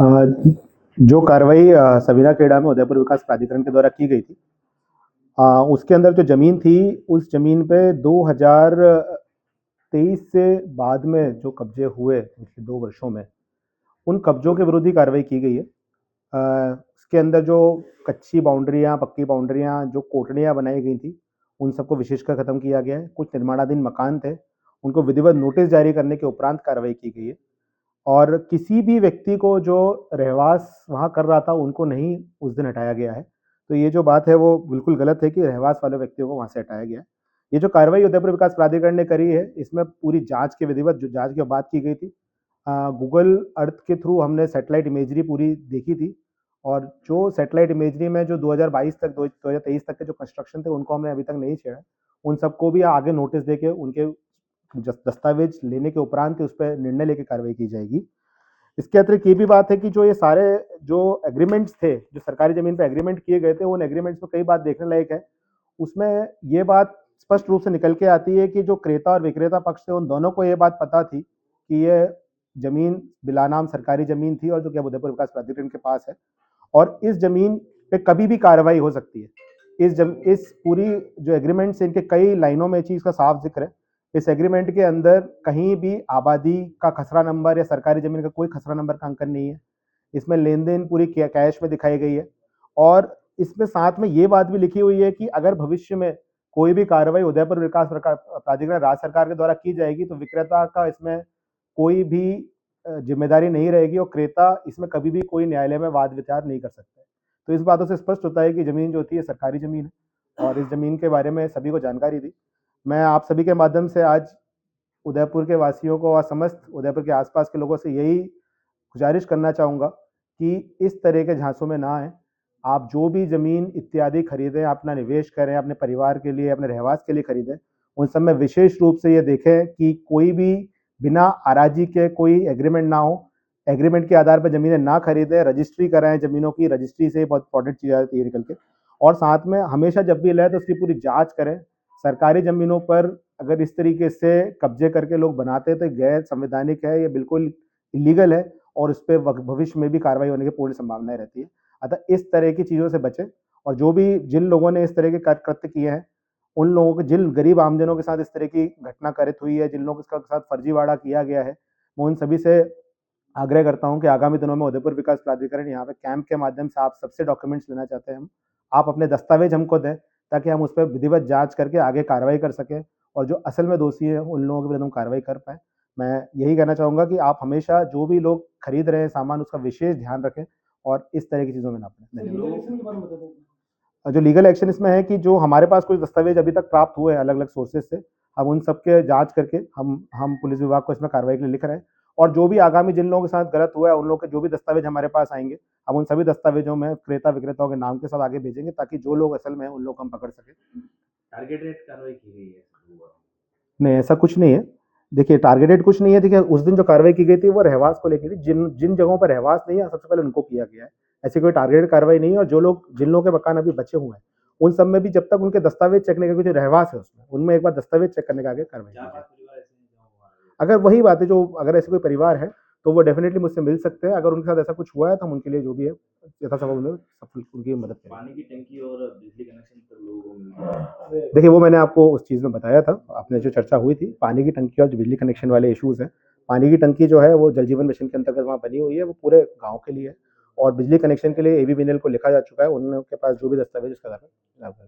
अ, जो कार्रवाई सबीना खेड़ा में उदयपुर विकास प्राधिकरण के द्वारा की गई थी, उसके अंदर जो ज़मीन थी, उस ज़मीन पे 2023 से बाद में जो कब्जे हुए पिछले 2 वर्षों में, उन कब्जों के विरुद्ध ही कार्रवाई की गई है। उसके अंदर जो कच्ची बाउंड्रियाँ, पक्की बाउंड्रियाँ, जो कोठड़ियाँ बनाई गई थी, उन सबको विशेषकर खत्म किया गया है। कुछ निर्माणाधीन मकान थे, उनको विधिवत नोटिस जारी करने के उपरांत कार्रवाई की गई है। और किसी भी व्यक्ति को जो रहवास वहाँ कर रहा था, उनको नहीं उस दिन हटाया गया है। तो ये जो बात है वो बिल्कुल गलत है कि रहवास वाले व्यक्तियों को वहाँ से हटाया गया है। ये जो कार्रवाई उदयपुर विकास प्राधिकरण ने करी है, इसमें पूरी जाँच की विधिवत जो जाँच की बात की गई थी। गूगल अर्थ के थ्रू हमने सैटेलाइट इमेजरी पूरी देखी थी, और जो सैटेलाइट इमेजरी में जो 2022 तक 2023 तक के जो कंस्ट्रक्शन थे, उनको हमने अभी तक नहीं छेड़ा। उन सबको भी आगे नोटिस देके उनके दस्तावेज लेने के उपरांत ही उस पर निर्णय लेके कार्रवाई की जाएगी। इसके अतिरिक्त ये भी बात है कि जो ये सारे जो एग्रीमेंट्स थे, जो सरकारी ज़मीन पे एग्रीमेंट किए गए थे, उन एग्रीमेंट्स में कई बात देखने लायक है। उसमें ये बात स्पष्ट रूप से निकल के आती है कि जो क्रेता और विक्रेता पक्ष थे, उन दोनों को ये बात पता थी कि ये ज़मीन बिलानाम सरकारी ज़मीन थी, और जो कि अब उदयपुर विकास प्राधिकरण के पास है, और इस ज़मीन पे कभी भी कार्रवाई हो सकती है। इस पूरी जो एग्रीमेंट्स है, इनके कई लाइनों में इस चीज़ का साफ ज़िक्र है। इस एग्रीमेंट के अंदर कहीं भी आबादी का खसरा नंबर या सरकारी ज़मीन का कोई खसरा नंबर का अंकन नहीं है। इसमें लेन-देन पूरी कैश में दिखाई गई है, और इसमें साथ में ये बात भी लिखी हुई है कि अगर भविष्य में कोई भी कार्रवाई उदयपुर विकास प्राधिकरण राज्य सरकार के द्वारा की जाएगी, तो विक्रेता का इसमें कोई भी ज़िम्मेदारी नहीं रहेगी, और क्रेता इसमें कभी भी कोई न्यायालय में वाद-विचार नहीं कर सकता है। तो इस बातों से स्पष्ट होता है कि ज़मीन जो होती है सरकारी ज़मीन है, और इस ज़मीन के बारे में सभी को जानकारी थी। मैं आप सभी के माध्यम से आज उदयपुर के वासियों को और समस्त उदयपुर के आसपास के लोगों से यही गुजारिश करना चाहूँगा कि इस तरह के झांसों में ना आएँ। आप जो भी ज़मीन इत्यादि खरीदें, अपना निवेश करें, अपने परिवार के लिए, अपने रहवास के लिए खरीदें, उन सब में विशेष रूप से ये देखें कि कोई भी बिना अराजी के कोई एग्रीमेंट ना हो। एग्रीमेंट के आधार पर ज़मीनें ना खरीदें, रजिस्ट्री कराएँ ज़मीनों की, रजिस्ट्री से बहुत इंपॉर्टेंट चीज़ आती है निकल के। और साथ में हमेशा जब भी लें तो उसकी पूरी जाँच करें। सरकारी ज़मीनों पर अगर इस तरीके से कब्जे करके लोग बनाते हैं, तो गैर संवैधानिक है, ये बिल्कुल इल्लीगल है, और उस पे भविष्य में भी कार्रवाई होने की पूर्ण संभावनाएं रहती है। अतः इस तरह की चीज़ों से बचें, और जो भी जिन लोगों ने इस तरह के कृत्य किए हैं, उन लोगों को, जिन गरीब आमजनों के साथ इस तरह की घटना कारित हुई है, जिन लोगों के साथ फर्जीवाड़ा किया गया है, मैं उन सभी से आग्रह करता हूँ कि आगामी दिनों में उदयपुर विकास प्राधिकरण यहाँ पे कैंप के माध्यम से आप सबसे डॉक्यूमेंट्स लेना चाहते हैं हम। आप अपने दस्तावेज हमको दें, ताकि हम उस पर विधिवत जांच करके आगे कार्रवाई कर सकें, और जो असल में दोषी है उन लोगों के विरुद्ध हम कार्रवाई कर पाएँ। मैं यही कहना चाहूँगा कि आप हमेशा जो भी लोग खरीद रहे हैं सामान, उसका विशेष ध्यान रखें, और इस तरह की चीज़ों में ना पड़ें। जो लीगल एक्शन इसमें है कि जो हमारे पास कुछ दस्तावेज अभी तक प्राप्त हुए हैं अलग-अलग सोर्सेज़ से, हम उन सब के जाँच करके हम पुलिस विभाग को इसमें कार्रवाई के लिए लिख रहे हैं। और जो भी आगामी जिन लोगों के साथ गलत हुआ है, उन लोगों के जो भी दस्तावेज हमारे पास आएँगे, हम उन सभी दस्तावेजों में क्रेता-विक्रेताओं के नाम के साथ आगे भेजेंगे, ताकि जो लोग असल में हैं, उन लोग को हम पकड़ सकें। टारगेटेड कार्रवाई की गई है? नहीं, ऐसा कुछ नहीं है। देखिए, टारगेटेड कुछ नहीं है। देखिए, उस दिन जो कार्रवाई की गई थी, वो रहवास को लेके थी। जिन जिन जगहों पर रहवास नहीं है, सबसे पहले उनको किया गया है। ऐसी कोई टारगेटेड कार्रवाई नहीं है, और जिन लोगों के मकान अभी बचे हुए हैं, उन सब में भी जब तक उनके दस्तावेज चेक नहीं करेंगे, जो रहवास है उसमें, उनमें एक बार दस्तावेज चेक करने के आगे कार्रवाई की जाएगी। 4-5 परिवार ऐसे हैं जहाँ हुआ है? अगर वही बात है, जो अगर ऐसे कोई परिवार है, तो वो डेफ़िनिटली मुझसे मिल सकते हैं। अगर उनके साथ ऐसा कुछ हुआ है, तो हम उनके लिए जो भी है, यथासंभव उन्हें उनकी मदद करेंगे। पानी की टंकी और बिजली कनेक्शन तो लोगों को मिल गया? देखिए, वो मैंने आपको उस चीज़ में बताया था, आपने जो चर्चा हुई थी, पानी की टंकी और जो बिजली कनेक्शन वाले इश्यूज़ हैं। पानी की टंकी जो है, वो जल जीवन मिशन के अंतर्गत वहाँ बनी हुई है, वो पूरे गाँव के लिए है, और बिजली कनेक्शन के लिए एबीवीएनएल को लिखा जा चुका है, उनके पास जो भी दस्तावेज उसके आधार पर